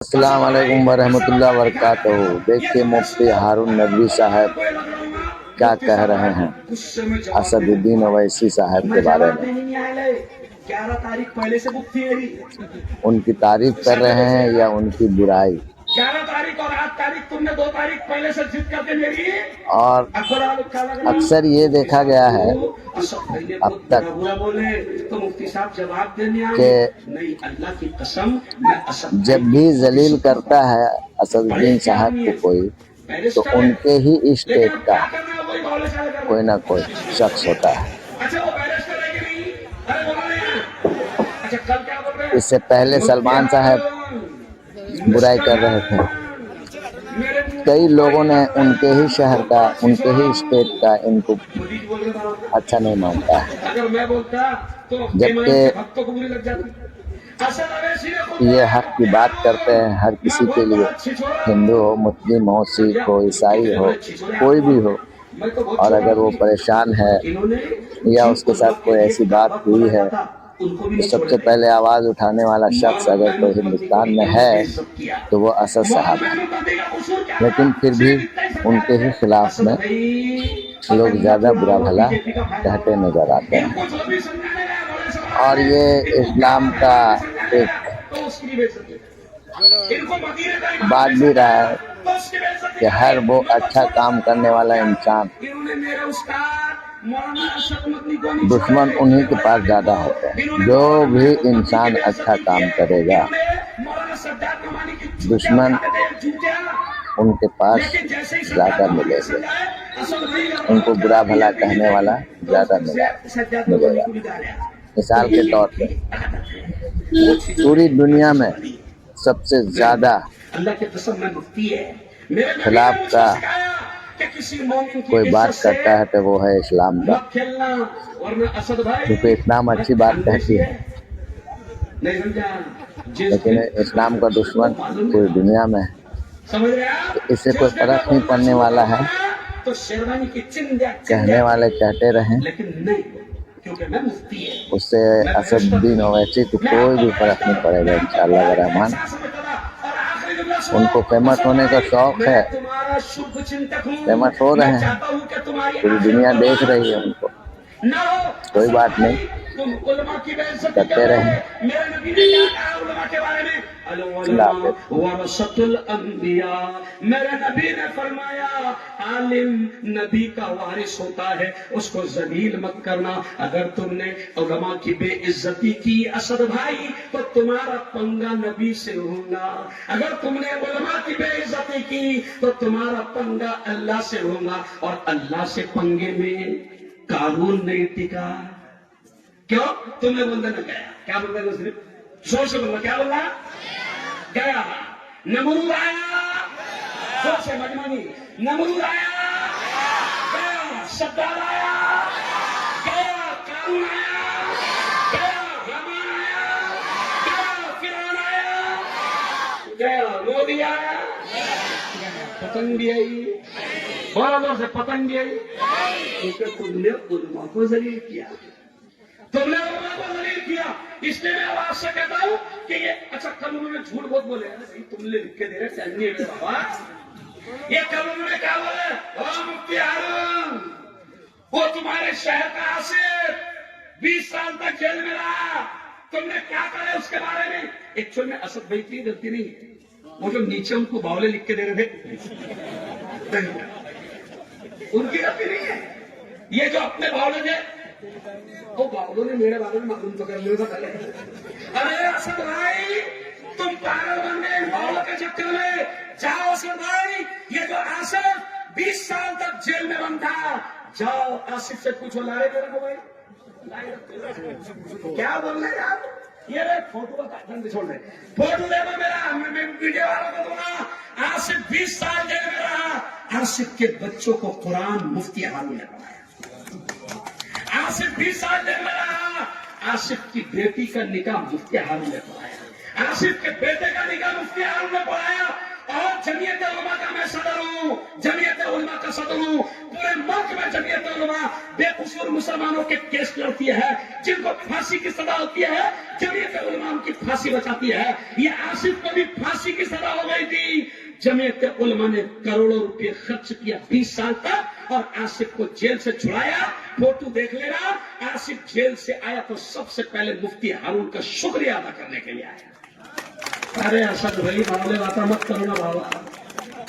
अस्सलाम वालेकुम वरहमतुल्लाहि वबरकातुहू। देखिए मुफ्ती हारून नदवी साहब क्या कह रहे हैं असदुद्दीन ओवैसी साहब के बारे में। 11 तारीख पहले से बुक थी मेरी। उनकी तारीफ कर रहे हैं या उनकी बुराई। 11 तारीख और 8 तारीख तुमने 2 तारीख पहले से जिद करके मेरी और अक्सर ये देखा गया है अब तक बोले तो मुफ्ती साहब जवाब देने आए कि नहीं, अल्लाह की कसम मैं जब भी जलील करता है असदुद्दीन साहब को कोई, तो उनके ही स्टेट का कोई ना कोई शख्स होता है। इससे पहले सलमान साहब बुराई कर रहे थे। कई लोगों ने उनके ही शहर का, उनके ही स्टेट का इनको अच्छा नहीं मानता है, जबकि ये हक की बात करते हैं हर किसी के लिए, हिंदू हो, मुस्लिम हो, सिख हो, ईसाई हो, कोई भी हो। और अगर वो परेशान है या उसके साथ कोई ऐसी बात हुई है तो सबसे पहले आवाज़ उठाने वाला शख्स अगर कोई हिंदुस्तान में है तो वो असद साहब है। लेकिन फिर भी उनके ही खिलाफ में लोग ज़्यादा बुरा भला कहते नजर आते हैं। और ये इस्लाम का एक बात भी रहा है कि हर वो अच्छा काम करने वाला इंसान दुश्मन उन्हीं के पास ज़्यादा होते हैं। जो भी इंसान अच्छा काम करेगा दुश्मन उनके पास ज़्यादा मिलेंगे, उनको बुरा भला कहने वाला ज़्यादा मिलेगा। मिसाल के तौर पे पूरी दुनिया में सबसे ज़्यादा खिलाफ का कोई बात करता है तो वो है इस्लाम का, क्योंकि इस्लाम अच्छी बात कहती है। लेकिन इस्लाम का दुश्मन पूरी दुनिया में है, तो इससे कोई फर्क नहीं पड़ने वाला है। कहने वाले कहते रहें, उससे असदुद्दीन ओवैसी को कोई भी फर्क नहीं पड़ेगा इंशाअल्लाह रहमान। उनको फेमस होने का शौक है, फेमस हो रहे हैं, पूरी दुनिया देख रही है उनको। कोई बात नहीं, करते रहें। मेरे नबी ने फरमाया आलिम नबी का वारिस होता है, उसको जलील मत करना। अगर तुमने उलमा की बेइज्जती की असद भाई तो तुम्हारा पंगा नबी से होगा। अगर तुमने उलमा की बेइज्जती की तो तुम्हारा पंगा अल्लाह से होगा। और अल्लाह से पंगे में कानून नहीं टिका। क्यों? तुमने बोलने न गया, क्या बोलता है? सिर्फ जोर से बोलना, क्या बोलना? गया। नमरूद आया, जोर से मजमानी, नमरूद आया, गया। सद्दार आया, गया। कानून आया, गया। रहमान आया, गया। फिरौन आया, गया। मोदी आया, पतंग भी आई, बराबर से पतंग भी आई। क्योंकि तुमने उलमा को जलील किया, तुमने उलमा को जलील किया। इसलिए मैं आवाज से कहता हूं कि ये अच्छा कल उन्होंने झूठ बहुत बोले, तुमने लिख के दे रहे चाहिए बाबा। ये कल उन्होंने क्या बोले? मुफ्ती हारून वो तुम्हारे शहर का आसिफ 20 साल तक जेल में रहा, तुमने क्या करा उसके बारे में? एक्चुअल में असद भाई की गलती नहीं है, वो जो नीचे उनको बावले लिख के दे रहे थे उनकी गलती नहीं है। ये जो अपने बावले थे, वो बावलों ने मेरे बारे में मालूम तो कर लिया था। अरे असद भाई तुम पागल बन गए बावलों के चक्कर में। जाओ असद भाई, ये जो आसिफ 20 साल तक जेल में बंद था, जाओ आसिफ से पूछो लाए मेरे को भाई, क्या बोल रहे यार? ये फोटो का छोड़ दे, फोटो देखो मेरा, मैं वीडियो वालों को दूंगा। आसिफ 20 साल जेल में रहा। आसिफ के बच्चों को कुरान मुफ्ती हारून ने पढ़ाया। आसिफ 20 साल जेल में रहा। आसिफ की बेटी का निकाह मुफ्ती हारून ने पढ़ाया। आसिफ के बेटे का निकाह मुफ्ती हारून ने पढ़ाया। और जमीयत उलमा का मैं सदर हूँ, जमीयत उलमा का सदर हूँ। पूरे मुल्क में जमीयत उलमा बेकसूर मुसलमानों के केस लड़ती है, जिनको फांसी की सजा होती है। जमीयत उलमा की फांसी बचाती है। ये आसिफ को भी फांसी की सजा हो गई थी। जमीयत उलमा ने करोड़ों रुपए खर्च किया 20 साल तक और आसिफ को जेल से छुड़ाया। फोटो देख लेना, आसिफ जेल से आया तो सबसे पहले मुफ्ती हारून का शुक्रिया अदा करने के लिए आया। अरे असद भाई मामले बात मत करो ना बाबा,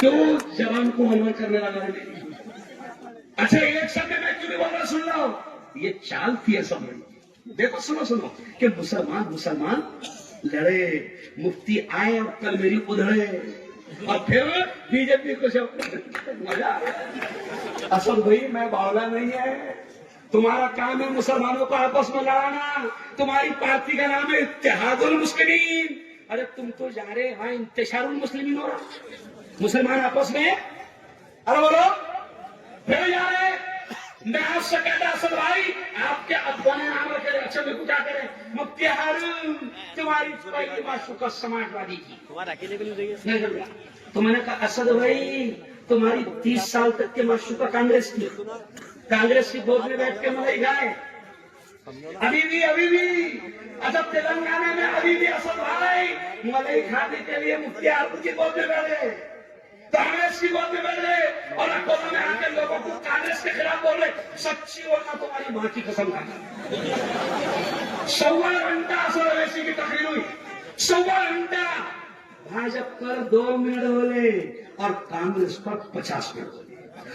क्यों जवान को मनवा करने लगा है? अच्छा इलेक्शन में मैं क्यों नहीं बोल रहा, सुन लो, ये चाल थी असद भाई। देखो सुनो सुनो कि मुसलमान लड़े, मुफ्ती आए और कल मेरी उधड़े और फिर बीजेपी को मजा। असद भाई मैं बावला नहीं है, तुम्हारा काम है मुसलमानों को आपस में लड़ाना। तुम्हारी पार्टी का नाम है इत्तेहादुल मुस्लिमीन। अरे तुम तो जा रहे वहां इंतशारुल मुस्लिमीन हो रहा, मुसलमान आपस में। अरे बोलो फिर जा रहे। मैं आपसे कहता असद भाई, आपके अब्बा ने नाम रखे अच्छा बिल्कुल क्या करें, मुफ्ती हारून तुम्हारी पहली माशूका समाजवादी की। नहीं, तो मैंने कहा असद भाई तुम्हारी 30 साल तक के माशूका कांग्रेस की गोद में बैठ के मलाई खाए अभी भी। अच्छा तेलंगाना में अभी भी असद भाई मलाई खाने के लिए मुफ्ती हारून की गोद में बैठे, कांग्रेस की गोद में बैठ गए और अखबारों में आकर लोगों को कांग्रेस के खिलाफ बोल रहे। सच्ची बोलना तुम्हारी मां की कसम खाना। 1.25 घंटा असद अवैसी की तकरीर हुई, 1.25 घंटा। भाजपा पर 2 मिनट बोले और कांग्रेस पर 50 मिनट बोले।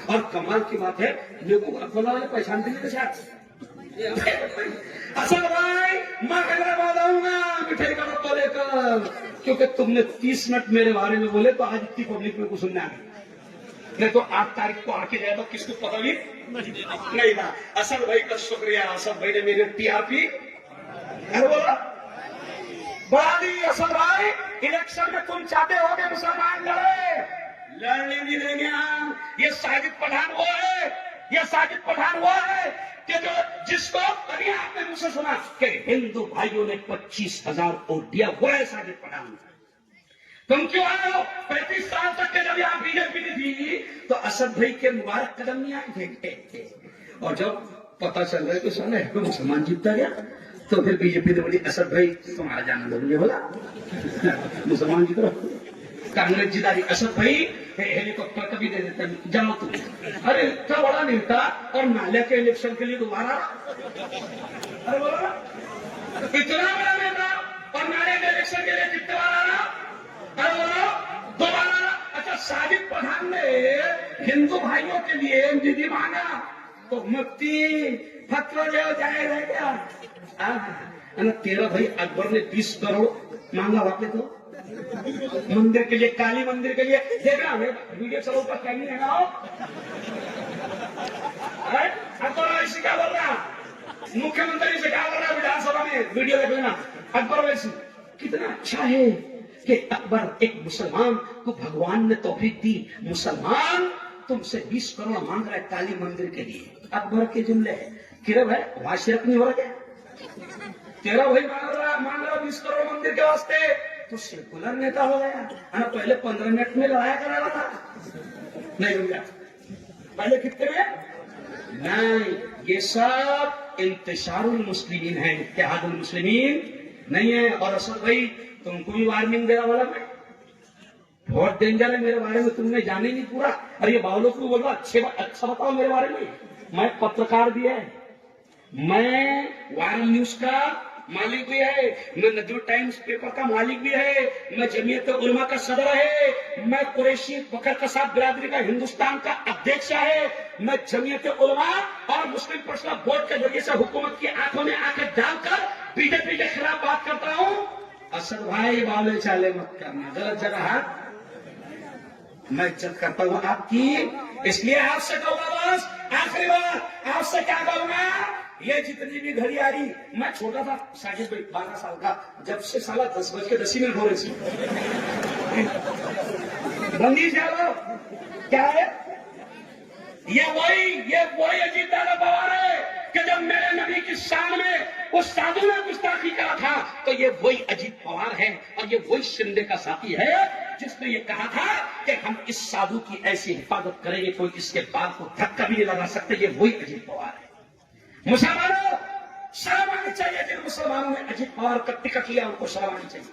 और कमाल की बात है, लोगों को अखबार वाले पहचानते नहीं थे। असद भाई मैं हैदराबाद आऊंगा मिठाई का डब्बा लेकर, क्योंकि तुमने 30 मिनट मेरे बारे में बोले तो आज इतनी पब्लिक में कुछ सुनना है। नहीं तो 8 तारीख को आके जाए तो किसको पता भी नहीं था। असद भाई का शुक्रिया, असद भाई ने मेरे टीआरपी बोला बढ़ा दी। असद भाई इलेक्शन में तुम चाहते हो कि मुसलमान लड़ने नहीं देंगे हम। ये साजिद पठान वो है कि जो जिसको अभी आपने मुझसे सुना कि हिंदू भाइयों ने 25,000 वोट दिया, वो है साजिद पठान। तुम क्यों आए हो? 35 साल तक के जब यहाँ बीजेपी नहीं थी तो असद भाई के मुबारक कदम नहीं आए थे। और जब पता चल रहा है कि साला है मुसलमान जीतता गया तो फिर बीजेपी ने बोली असद भाई तुम्हारा जाना जरूरी बोला मुसलमान जीत रहा। कांग्रेस जिता रही, असद भाई हेलीकॉप्टर कभी दे देता, जाओ तुम। अरे इतना बड़ा नेता और नाले के इलेक्शन के लिए दोबारा। अरे बोलो इतना बड़ा नेता और नाले के इलेक्शन के लिए कितने बार आना? अरे बोलो दोबारा। अच्छा साजिद पठान ने हिंदू भाइयों के लिए निधि मांगा तो मुफ्ती फतवा जाएगा क्या? तेरा भाई अकबर ने 20 करोड़ मांगा वापस तो मंदिर के लिए, काली मंदिर के लिए। देखना वीडियो चलो ऊपर कैमरे लगाओ। अकबर वैसी क्या बोल रहा, मुख्यमंत्री से क्या बोल रहा विधानसभा में, वीडियो देख लेना। अकबर वैसी कितना अच्छा है कि अकबर एक मुसलमान को भगवान ने तौफीक दी। मुसलमान तुमसे 20 करोड़ मांग रहा है काली मंदिर के लिए। अकबर के जुमले है कि भाई वाशियत नहीं हो रहा क्या? तेरा भाई मांग रहा 20 करोड़ मंदिर के वास्ते तो सेकुलर नेता हो गया। पहले 15 मिनट में लड़ाया करा रहा था, नहीं भैया पहले कितने में नहीं। ये सब इंतशारुल मुस्लिमीन है, इत्तेहादुल मुस्लिमीन नहीं है। और असद भाई तुमको भी वार्निंग दे रहा वाला मैं, बहुत डेंजर है मेरे बारे में, तुमने जाने नहीं पूरा। अरे ये बावलों को बोल रहा अच्छा बताओ मेरे बारे में। मैं पत्रकार भी है, मैं वायरल न्यूज का मालिक भी है, मैं नजरुल टाइम्स पेपर का मालिक भी है, मैं जमीयत उलमा का सदर है, मैं कुरैशी बकर कसाब बिरादरी का हिंदुस्तान का अध्यक्ष है, मैं जमीयत उलमा और मुस्लिम पर्सनल बोर्ड के जरिए से हुकूमत की आंखों में आंखें डालकर बीजेपी के खिलाफ बात करता हूँ। असद भाई बाले चाले मत करना, गलत जगह हाथ। मैं इज्जत करता हूँ आपकी, इसलिए आपसे कहूंगा बस आखिरी बार आपसे क्या कहूंगा, ये जितनी भी घड़ी आ रही, मैं छोटा था साजिद भाई 12 साल का, जब से साला 10:10 हो रही बंदी क्या है? ये वही अजीत दादा पवार है कि जब मेरे नबी की शान में उस साधु ने गुस्ताखी करा था तो ये वही अजीत पवार है और ये वही शिंदे का साथी है जिसने ये कहा था कि हम इस साधु की ऐसी हिफाजत करेंगे कोई इसके बाल को धक्का भी नहीं लगा सकते। ये वही अजीत पवार है। मुसलमानों शर्म आनी चाहिए। जिन मुसलमानों ने अजीत पवार का टिकट लिया उनको शर्म आनी चाहिए।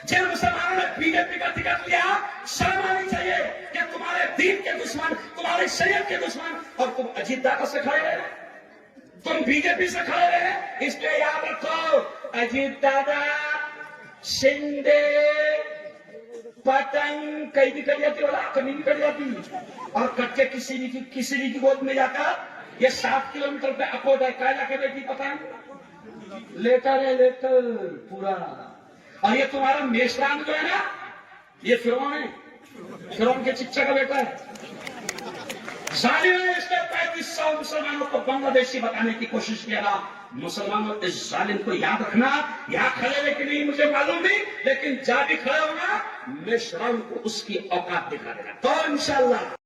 जिन मुसलमानों ने बीजेपी का टिकट लिया शर्म आनी चाहिए कि तुम्हारे दीन के दुश्मन, तुम्हारे शरीयत के दुश्मन, और तुम अजीत दादा से खड़े रहे, तुम बीजेपी से खड़े रहे। इसलिए याद रखो, अजीत दादा, शिंदे, पतंग कहीं भी कट जाती, वाला कहीं भी कट जाती, और कट के किसी की गोद में जाकर ये 7 किलोमीटर पे अपोज है, कायला के बेटी पतंग लेटर है, लेटर पूरा। और ये तुम्हारा मेषरान जो है ना, ये फिरौन है, फिरौन के चिच्चा का बेटा है, जालिम है। इसने 3500 मुसलमानों को बांग्लादेशी बताने की कोशिश किया ना। मुसलमानों इस जालिम को याद रखना। यहां खड़े रहे कि नहीं मुझे मालूम नहीं, लेकिन जा भी खड़े होगा, मेषरान को उसकी औकात दिखा देगा। तो इंशाअल्लाह